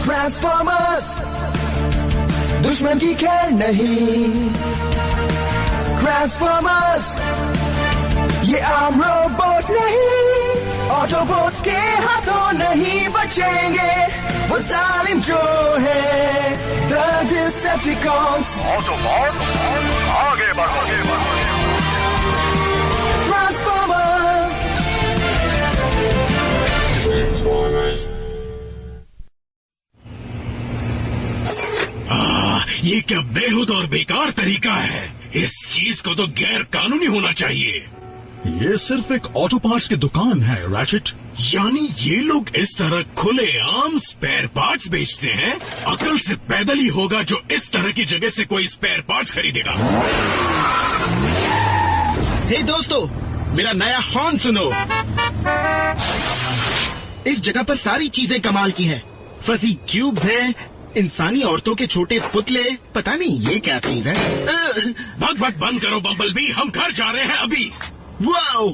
Transformers, दुश्मन की खैर नहीं। ट्रांसफॉर्मर्स, ये आम रोबोट नहीं, ऑटोबॉट्स के हाथों नहीं बचेंगे वो जालिम जो है द डिसेप्टिकॉन्स। ऑटोबॉट आगे बढ़ो, ट्रांसफॉर्मर्स। ये क्या बेहुद और बेकार तरीका है। इस चीज को तो गैर कानूनी होना चाहिए। ये सिर्फ एक ऑटो पार्ट्स की दुकान है रैचेट। यानी ये लोग इस तरह खुले आम स्पेयर पार्ट्स बेचते हैं। अकल से पैदल ही होगा जो इस तरह की जगह से कोई स्पेयर पार्ट्स खरीदेगा। हे दोस्तों, मेरा नया हॉर्न सुनो। इस जगह पर सारी चीजें कमाल की हैं। फजी क्यूब्स हैं, इंसानी औरतों के छोटे पुतले, पता नहीं ये क्या चीज है। भग बंद करो बम्बलबी, हम घर जा रहे हैं अभी। वाओ,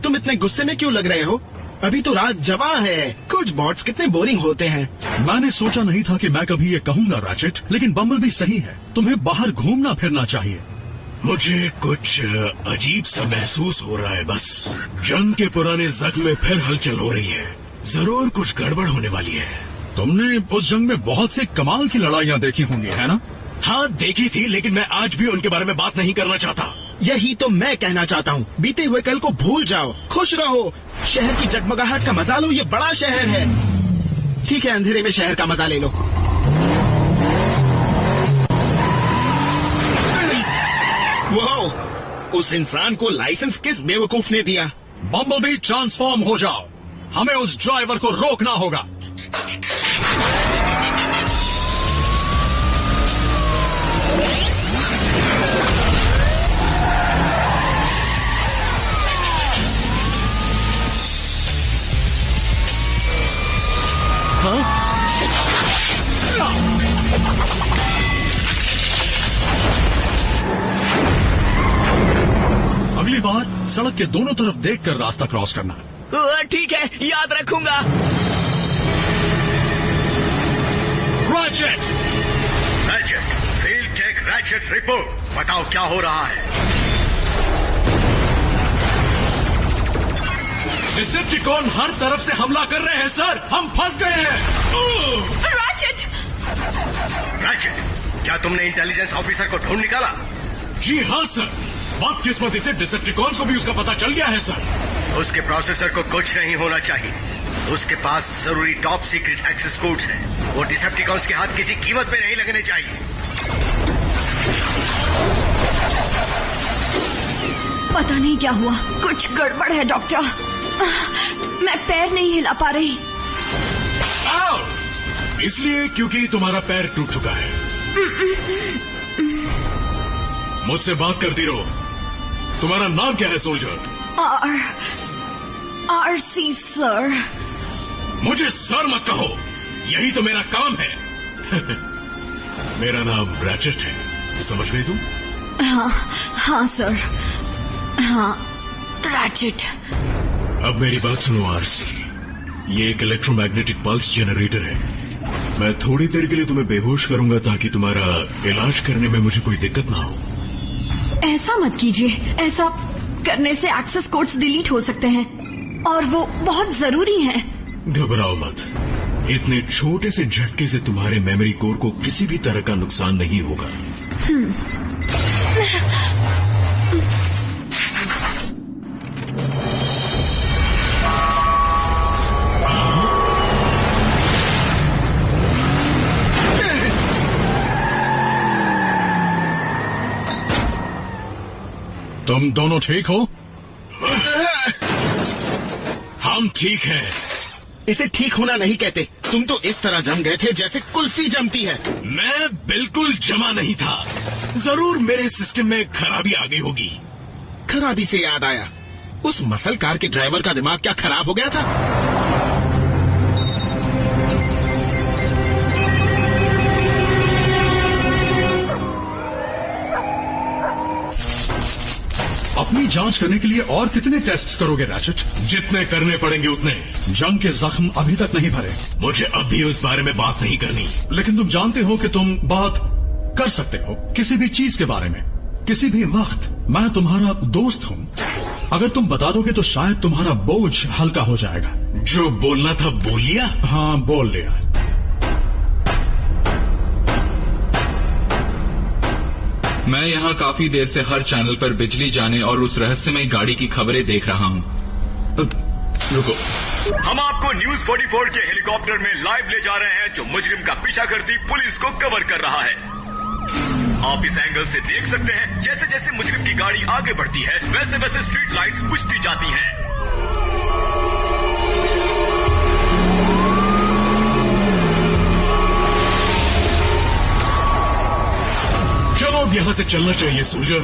तुम इतने गुस्से में क्यों लग रहे हो? अभी तो रात जवा है। कुछ बॉट्स कितने बोरिंग होते हैं। मैंने सोचा नहीं था कि मैं कभी ये कहूंगा रैचेट, लेकिन बम्बलबी सही है। तुम्हें बाहर घूमना फिरना चाहिए। मुझे कुछ अजीब सा महसूस हो रहा है। बस जंग के पुराने जख्म में फिर हलचल हो रही है। जरूर कुछ गड़बड़ होने वाली है। तुमने उस जंग में बहुत से कमाल की लड़ाइयाँ देखी होंगी, है ना? हाँ देखी थी, लेकिन मैं आज भी उनके बारे में बात नहीं करना चाहता। यही तो मैं कहना चाहता हूँ। बीते हुए कल को भूल जाओ, खुश रहो, शहर की जगमगाहट का मजा लो। ये बड़ा शहर है। ठीक है, अंधेरे में शहर का मजा ले लो। वाओ, उस इंसान को लाइसेंस किस बेवकूफ ने दिया? बम्बलबी ट्रांसफॉर्म हो जाओ, हमें उस ड्राइवर को रोकना होगा। अगली बार सड़क के दोनों तरफ देखकर रास्ता क्रॉस करना। ठीक है, याद रखूंगा। Ratchet, field tech ratchet report. बताओ क्या हो रहा है? डिसेप्टिकॉन हर तरफ से हमला कर रहे हैं सर। हम फंस गए हैं। रैचेट, क्या तुमने इंटेलिजेंस ऑफिसर को ढूंढ निकाला? जी हाँ सर, बदकिस्मती से डिसेप्टिकॉन्स को भी उसका पता चल गया है सर। उसके प्रोसेसर को कुछ नहीं होना चाहिए। उसके पास जरूरी टॉप सीक्रेट एक्सेस कोड्स हैं। वो डिसेप्टिकॉन्स के हाथ किसी कीमत पे नहीं लगने चाहिए। पता नहीं क्या हुआ, कुछ गड़बड़ है डॉक्टर। मैं पैर नहीं हिला पा रही। इसलिए क्योंकि तुम्हारा पैर टूट चुका है। मुझसे बात करती रहो। तुम्हारा नाम क्या है सोल्जर? RC sir. मुझे सर मत कहो, यही तो मेरा काम है। मेरा नाम रैचेट है, समझ गई तुम? हाँ सर, हाँ रैचेट। अब मेरी बात सुनो आरसी, ये एक इलेक्ट्रोमैग्नेटिक पल्स जनरेटर है। मैं थोड़ी देर के लिए तुम्हें बेहोश करूंगा ताकि तुम्हारा इलाज करने में मुझे कोई दिक्कत ना हो। ऐसा मत कीजिए, ऐसा करने से एक्सेस कोड्स डिलीट हो सकते हैं और वो बहुत जरूरी हैं। घबराओ मत, इतने छोटे से झटके से तुम्हारे मेमोरी कोर को किसी भी तरह का नुकसान नहीं होगा। तुम दोनों ठीक हो? हम ठीक हैं। इसे ठीक होना नहीं कहते। तुम तो इस तरह जम गए थे जैसे कुल्फी जमती है। मैं बिल्कुल जमा नहीं था। जरूर मेरे सिस्टम में खराबी आ गई होगी। खराबी से याद आया, उस मसल कार के ड्राइवर का दिमाग क्या खराब हो गया था? अपनी हमारी जांच करने के लिए और कितने टेस्ट करोगे रैचेट? जितने करने पड़ेंगे उतने। जंग के जख्म अभी तक नहीं भरे। मुझे अभी उस बारे में बात नहीं करनी। लेकिन तुम जानते हो कि तुम बात कर सकते हो किसी भी चीज के बारे में, किसी भी वक्त। मैं तुम्हारा दोस्त हूँ। अगर तुम बता दोगे तो शायद तुम्हारा बोझ हल्का हो जाएगा। जो बोलना था बोल लिया। हाँ, बोल लिया। मैं यहाँ काफी देर से हर चैनल पर बिजली जाने और उस रहस्यमय गाड़ी की खबरें देख रहा हूँ। रुको, हम आपको न्यूज 44 के हेलीकॉप्टर में लाइव ले जा रहे हैं जो मुजरिम का पीछा करती पुलिस को कवर कर रहा है। आप इस एंगल से देख सकते हैं जैसे जैसे मुजरिम की गाड़ी आगे बढ़ती है वैसे वैसे स्ट्रीट लाइट्स बुझती जाती हैं। चलो अब यहां से चलना चाहिए सोल्जर।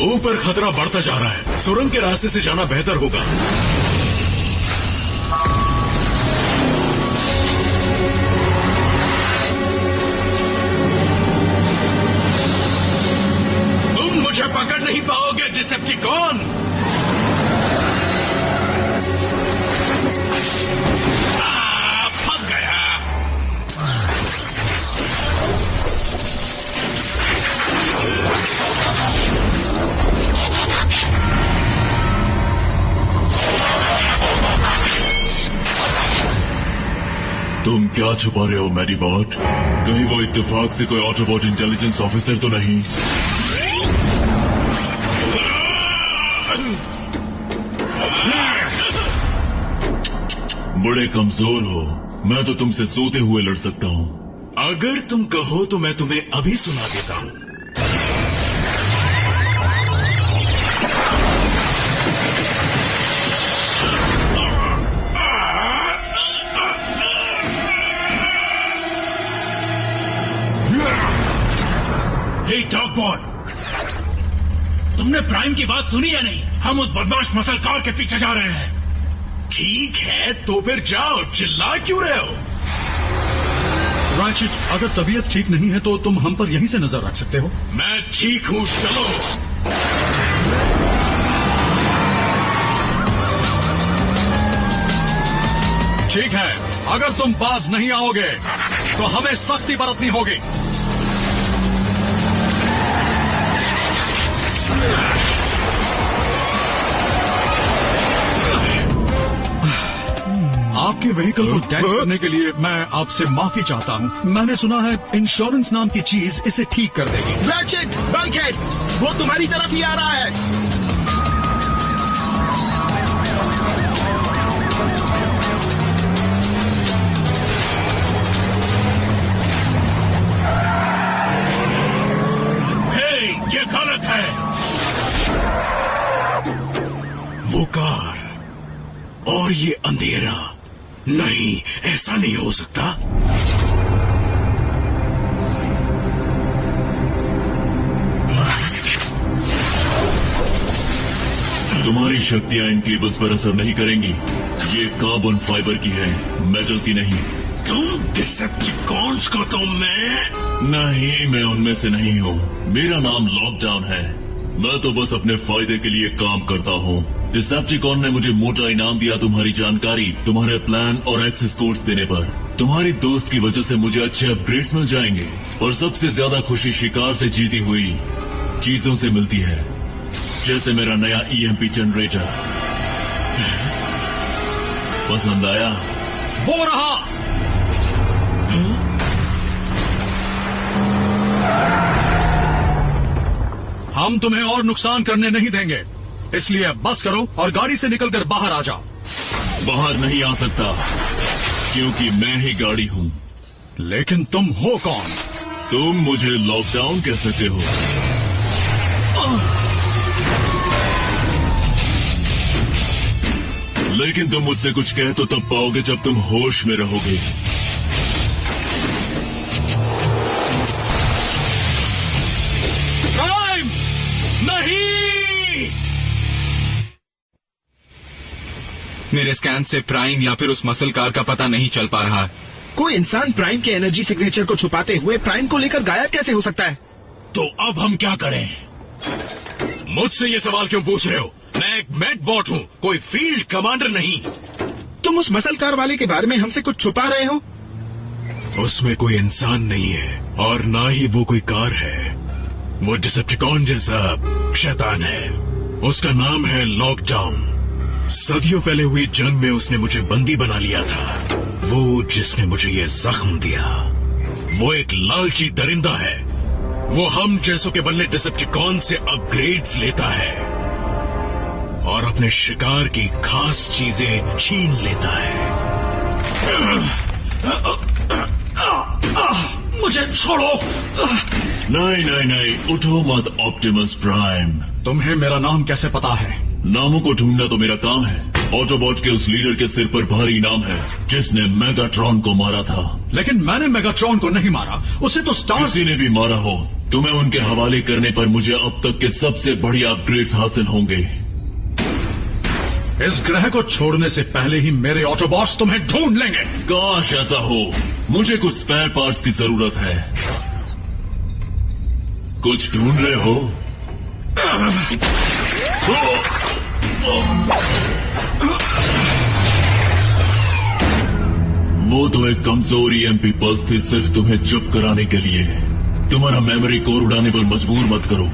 ऊपर खतरा बढ़ता जा रहा है। सुरंग के रास्ते से जाना बेहतर होगा। तुम मुझे पकड़ नहीं पाओगे डिसेप्टिकॉन। तुम क्या छुपा रहे हो मेरीबॉट? कहीं वो इत्तेफाक से कोई ऑटोबॉट इंटेलिजेंस ऑफिसर तो नहीं? बड़े कमजोर हो। मैं तो तुमसे सोते हुए लड़ सकता हूँ। अगर तुम कहो तो मैं तुम्हें अभी सुना देता हूँ। डॉगबॉय, तुमने प्राइम की बात सुनी या नहीं? हम उस बदमाश मसल कार के पीछे जा रहे हैं। ठीक है, तो फिर जाओ, चिल्ला क्यों रहे हो? रैचेट, अगर तबीयत ठीक नहीं है तो तुम हम पर यहीं से नजर रख सकते हो। मैं ठीक हूँ, चलो। ठीक है, अगर तुम पास नहीं आओगे तो हमें सख्ती बरतनी होगी। आपके व्हीकल को टैक्स करने के लिए मैं आपसे माफी चाहता हूँ। मैंने सुना है इंश्योरेंस नाम की चीज इसे ठीक कर देगी। रैचेट, बल्कहेड, वो तुम्हारी तरफ ही आ रहा है। हे, ये गलत है। वो कार और ये अंधेरा, नहीं, ऐसा नहीं हो सकता। तुम्हारी शक्तियां इन केबल्स पर असर नहीं करेंगी। ये कार्बन फाइबर की है, मेटल की नहीं। तुम डिसेप्टिकॉन्स को तो नहीं, मैं उनमें से नहीं हूँ। मेरा नाम लॉकडाउन है। मैं तो बस अपने फायदे के लिए काम करता हूँ। डिसेप्टिकॉन ने मुझे मोटा इनाम दिया तुम्हारी जानकारी, तुम्हारे प्लान और एक्सेस कोड्स देने पर। तुम्हारी दोस्त की वजह से मुझे अच्छे अपग्रेड्स मिल जाएंगे और सबसे ज्यादा खुशी शिकार से जीती हुई चीजों से मिलती है, जैसे मेरा नया ईएमपी जनरेटर। पसंद आया? वो रहा। हम तुम्हें और नुकसान करने नहीं देंगे, इसलिए बस करो और गाड़ी से निकलकर बाहर आ जाओ। बाहर नहीं आ सकता क्योंकि मैं ही गाड़ी हूँ। लेकिन तुम हो कौन? तुम मुझे लॉकडाउन कह सकते हो। लेकिन तुम मुझसे कुछ कह तो तब पाओगे जब तुम होश में रहोगे। प्राइम, नहीं! मेरे स्कैन से प्राइम या फिर उस मसल कार का पता नहीं चल पा रहा। कोई इंसान प्राइम के एनर्जी सिग्नेचर को छुपाते हुए प्राइम को लेकर गायब कैसे हो सकता है? तो अब हम क्या करें? मुझसे ये सवाल क्यों पूछ रहे हो? मैं एक मेडबॉट हूँ, कोई फील्ड कमांडर नहीं। तुम उस मसल कार वाले के बारे में हमसे कुछ छुपा रहे हो? उसमें कोई इंसान नहीं है और ना ही वो कोई कार है। वो डिसेप्टिकॉन जैसा शैतान है। उसका नाम है लॉकडाउन। सदियों पहले हुई जंग में उसने मुझे बंदी बना लिया था। वो जिसने मुझे ये जख्म दिया, वो एक लालची दरिंदा है। वो हम जैसों के बदले डिसेप्टिकॉन से अपग्रेड्स लेता है और अपने शिकार की खास चीजें छीन लेता है। मुझे छोड़ो। नहीं नहीं नहीं, उठो मत ऑप्टिमस प्राइम। तुम्हें मेरा नाम कैसे पता है? नामों को ढूंढना तो मेरा काम है। ऑटोबॉट के उस लीडर के सिर पर भारी इनाम है जिसने मेगाट्रॉन को मारा था। लेकिन मैंने मेगाट्रॉन को नहीं मारा, उसे तो स्टार किसी ने भी मारा हो। तुम्हें उनके हवाले करने पर मुझे अब तक के सबसे बढ़िया अपग्रेड्स हासिल होंगे। इस ग्रह को छोड़ने से पहले ही मेरे ऑटोबॉट्स तुम्हें ढूंढ लेंगे। काश ऐसा हो। मुझे कुछ स्पेयर पार्ट्स की जरूरत है। कुछ ढूंढ रहे हो? वो तो एक कमजोर ईएमपी पल्स थी, सिर्फ तुम्हें चुप कराने के लिए। तुम्हारा मेमोरी कोर उड़ाने पर मजबूर मत करो।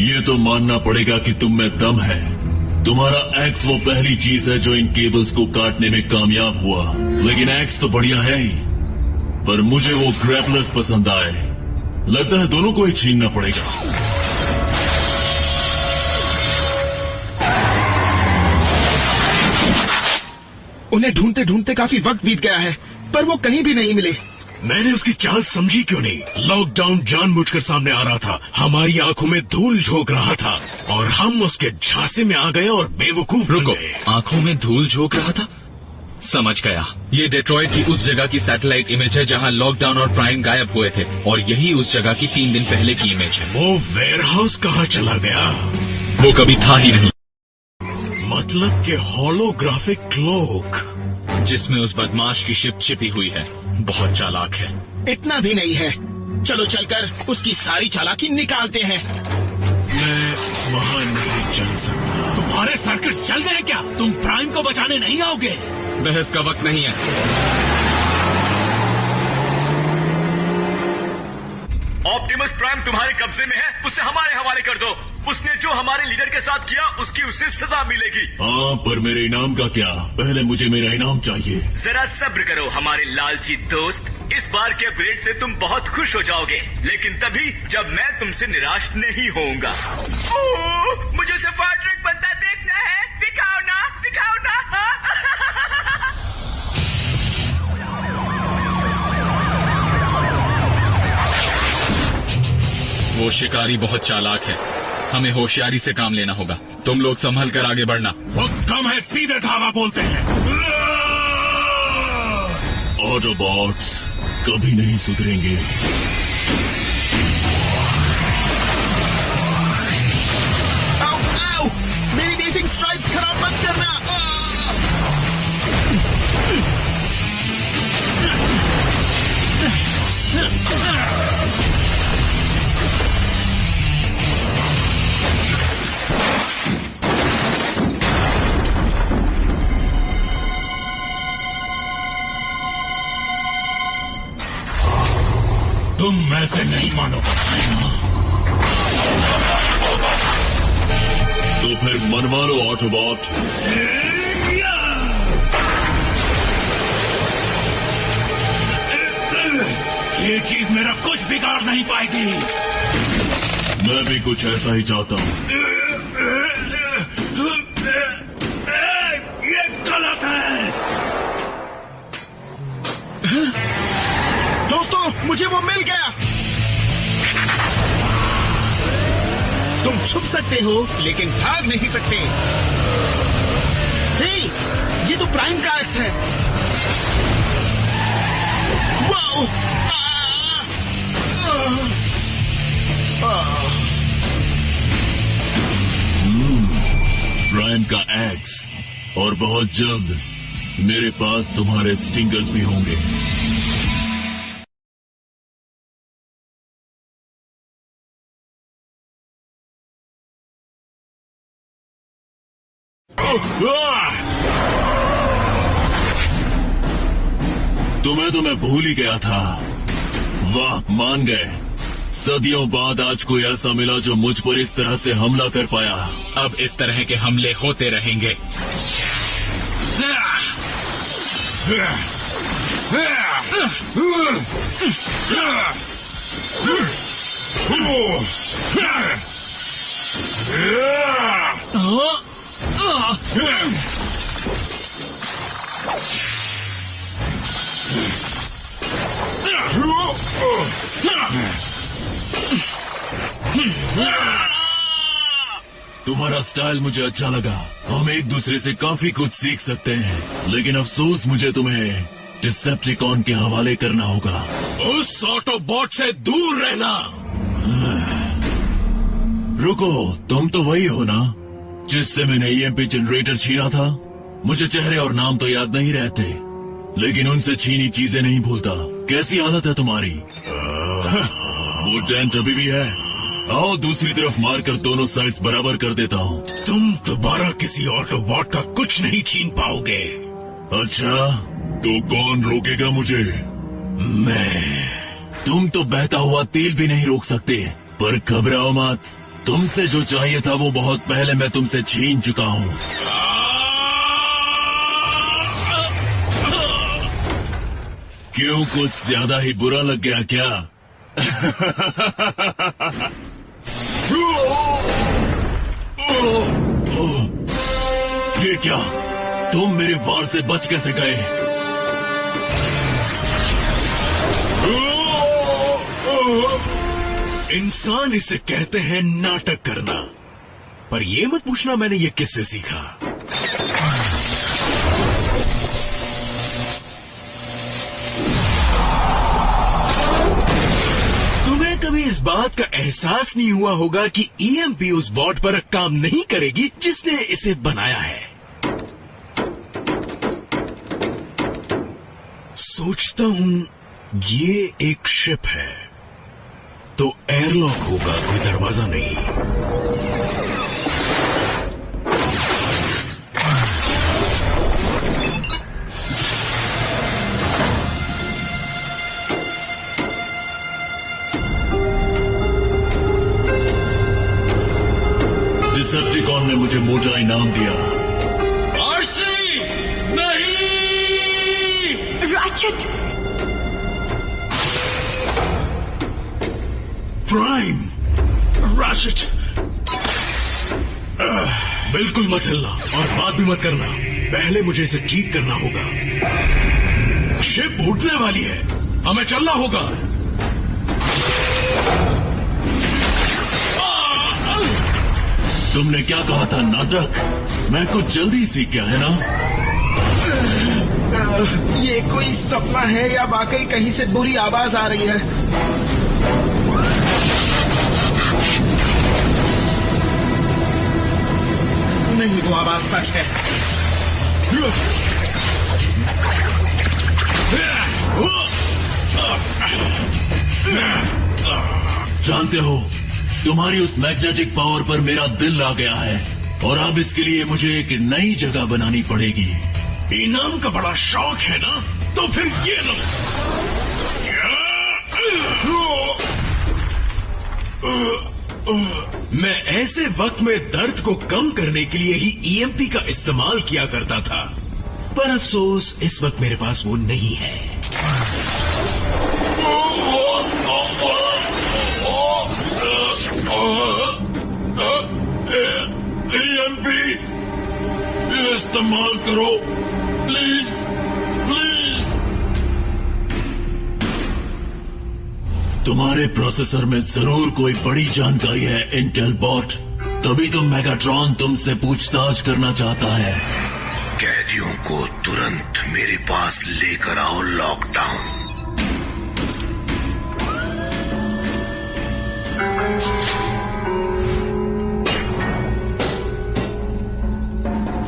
ये तो मानना पड़ेगा कि तुम में दम है। तुम्हारा एक्स वो पहली चीज है जो इन केबल्स को काटने में कामयाब हुआ। लेकिन एक्स तो बढ़िया है ही, पर मुझे वो ग्रैपलर्स पसंद आए। लगता है दोनों को ही छीनना पड़ेगा। उन्हें ढूंढते ढूंढते काफी वक्त बीत गया है, पर वो कहीं भी नहीं मिले। मैंने उसकी चाल समझी क्यों नहीं? लॉकडाउन जानबूझकर सामने आ रहा था, हमारी आंखों में धूल झोंक रहा था और हम उसके झांसे में आ गए और बेवकूफ बन गए। आंखों में धूल झोंक रहा था? समझ गया। ये डेट्रॉइट की उस जगह की सैटेलाइट इमेज है जहां लॉकडाउन और प्राइम गायब हुए थे, और यही उस जगह की 3 दिन पहले की इमेज है। वो वेयरहाउस कहाँ चला गया? वो कभी था ही नहीं। मतलब के होलोग्राफिक क्लोक जिसमें उस बदमाश की शिप छिपी हुई है। बहुत चालाक है। इतना भी नहीं है। चलो चलकर उसकी सारी चालाकी निकालते हैं। मैं वहाँ नहीं चल सकता। तुम्हारे सर्किट्स चल गए क्या? तुम प्राइम को बचाने नहीं आओगे? बहस का वक्त नहीं है। ऑप्टिमस प्राइम तुम्हारे कब्जे में है, उसे हमारे हवाले कर दो। उसने जो हमारे लीडर के साथ किया उसकी उसे सजा मिलेगी। हाँ, पर मेरे इनाम का क्या? पहले मुझे मेरा इनाम चाहिए। जरा सब्र करो हमारे लालची दोस्त। इस बार के अपग्रेड से तुम बहुत खुश हो जाओगे, लेकिन तभी जब मैं तुमसे निराश नहीं होऊंगा। मुझे उसे फायर ट्रक बनता देखना है। दिखाओ ना, दिखाओ ना। वो शिकारी बहुत चालाक है, हमें होशियारी से काम लेना होगा। तुम लोग संभल कर आगे बढ़ना। वक्त कम है, सीधे धावा बोलते हैं। ऑटोबॉट्स कभी नहीं सुधरेंगे। आओ, आओ, मेरी रेसिंग स्ट्राइक खराब मत करना। तुम मैं से नहीं मानोगे तो फिर मनवा लो ऑटोबॉट। ये चीज मेरा कुछ बिगाड़ नहीं पाएगी। मैं भी कुछ ऐसा ही चाहता हूँ। ये गलत है। दोस्तों, मुझे वो मिल गया। तुम छुप सकते हो लेकिन भाग नहीं सकते। हे, ये तो प्राइम का एक्स है। वाओ! प्राइम का एक्स, और बहुत जल्द मेरे पास तुम्हारे स्टिंगर्स भी होंगे। तुम्हें तो मैं भूल ही गया था। वाह, मान गए। सदियों बाद आज कोई ऐसा मिला जो मुझ पर इस तरह से हमला कर पाया। अब इस तरह के हमले होते रहेंगे। तुम्हारा स्टाइल मुझे अच्छा लगा। हम एक दूसरे से काफी कुछ सीख सकते हैं, लेकिन अफसोस मुझे तुम्हें डिसेप्टिकॉन के हवाले करना होगा। उस ऑटोबॉट से दूर रहना। रुको, तुम तो वही हो ना जिससे मैंने ईएमपी जनरेटर छीना था? मुझे चेहरे और नाम तो याद नहीं रहते, लेकिन उनसे छीनी चीजें नहीं भूलता। कैसी हालत है तुम्हारी? वो टेंट अभी भी है। आओ दूसरी तरफ मारकर दोनों साइड्स बराबर कर देता हूँ। तुम दोबारा किसी ऑटोबॉट का कुछ नहीं छीन पाओगे। अच्छा, तो कौन रोकेगा मुझे? मैं। तुम तो बहता हुआ तेल भी नहीं रोक सकते। पर घबराओ मत, तुमसे जो चाहिए था वो बहुत पहले मैं तुमसे छीन चुका हूँ। क्यों, कुछ ज्यादा ही बुरा लग गया क्या? ये क्या? तुम मेरे वार से बच कैसे गए? इंसान इसे कहते हैं नाटक करना। पर ये मत पूछना मैंने ये किससे सीखा। तुम्हें कभी इस बात का एहसास नहीं हुआ होगा कि ईएमपी उस बॉट पर काम नहीं करेगी जिसने इसे बनाया है। सोचता हूं ये एक शिप है, तो एयरलॉक होगा, कोई दरवाजा नहीं। डिसेप्टिकॉन ने मुझे मोटा इनाम दिया। आरसी नहीं। रैचेट, प्राइम, रैचेट, बिल्कुल मत हिलना और बात भी मत करना। पहले मुझे इसे ठीक करना होगा। शिप उठने वाली है, हमें चलना होगा। तुमने क्या कहा था, नाटक? मैं कुछ जल्दी सीख गया है ना? ये कोई सपना है या वाकई कहीं से बुरी आवाज आ रही है? नहीं, वो आवाज सच है। जानते हो, तुम्हारी उस मैग्नेटिक पावर पर मेरा दिल आ गया है और अब इसके लिए मुझे एक नई जगह बनानी पड़ेगी। इनाम का बड़ा शौक है ना, तो फिर ये लो। मैं ऐसे वक्त में दर्द को कम करने के लिए ही ईएमपी का इस्तेमाल किया करता था, पर अफसोस इस वक्त मेरे पास वो नहीं है। ईएमपी इस्तेमाल करो प्लीज, प्लीज। तुम्हारे प्रोसेसर में जरूर कोई बड़ी जानकारी है, इंटेल बॉट। तभी तो मेगाट्रॉन तुमसे पूछताछ करना चाहता है। कैदियों को तुरंत मेरे पास लेकर आओ, लॉकडाउन।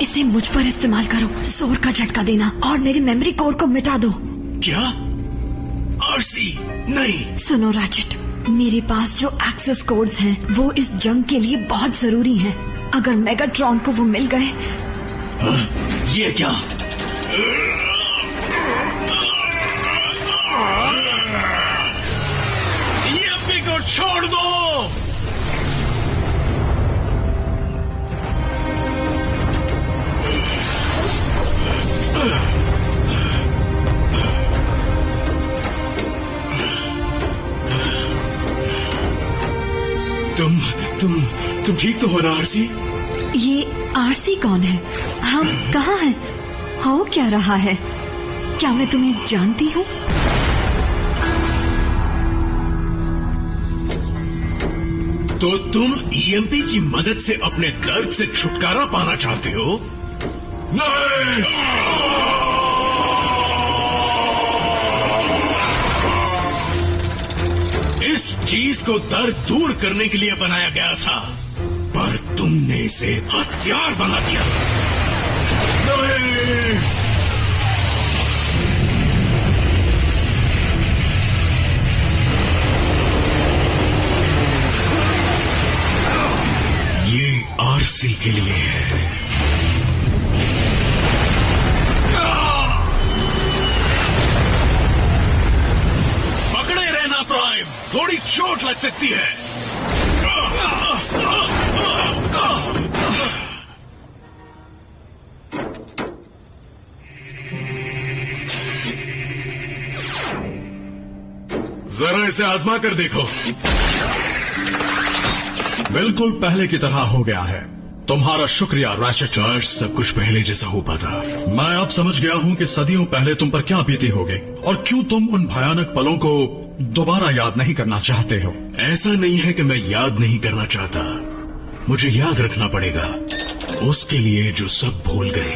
इसे मुझ पर इस्तेमाल करो, जोर का झटका देना और मेरी मेमोरी कोर को मिटा दो। क्या? आरसी नहीं। सुनो रैचेट, मेरे पास जो एक्सेस कोड्स हैं वो इस जंग के लिए बहुत जरूरी हैं। अगर मेगाट्रॉन को वो मिल गए। ये क्या? ये को छोड़ दो। तुम ठीक तो हो ना आरसी? ये आरसी कौन है? हम कहाँ हैं? हो क्या रहा है? क्या मैं तुम्हें जानती हूँ? तो तुम ईएमपी की मदद से अपने दर्द से छुटकारा पाना चाहते हो? नहीं! इस चीज को दर्द दूर करने के लिए बनाया गया था, पर तुमने इसे हथियार बना दिया। नहीं! ये आरसी के लिए है। पकड़े रहना प्राइम, थोड़ी चोट लग सकती है। जरा इसे आजमा कर देखो। बिल्कुल पहले की तरह हो गया है। तुम्हारा शुक्रिया रैचेट। आज सब कुछ पहले जैसा हो पाता। मैं अब समझ गया हूँ कि सदियों पहले तुम पर क्या बीती होगी और क्यों तुम उन भयानक पलों को दोबारा याद नहीं करना चाहते हो। ऐसा नहीं है कि मैं याद नहीं करना चाहता, मुझे याद रखना पड़ेगा उसके लिए जो सब भूल गए।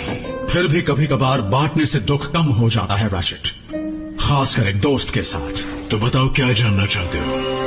फिर भी कभी कभार बांटने से दुख कम हो जाता है रैचेट, खासकर एक दोस्त के साथ। तो बताओ क्या जानना चाहते हो?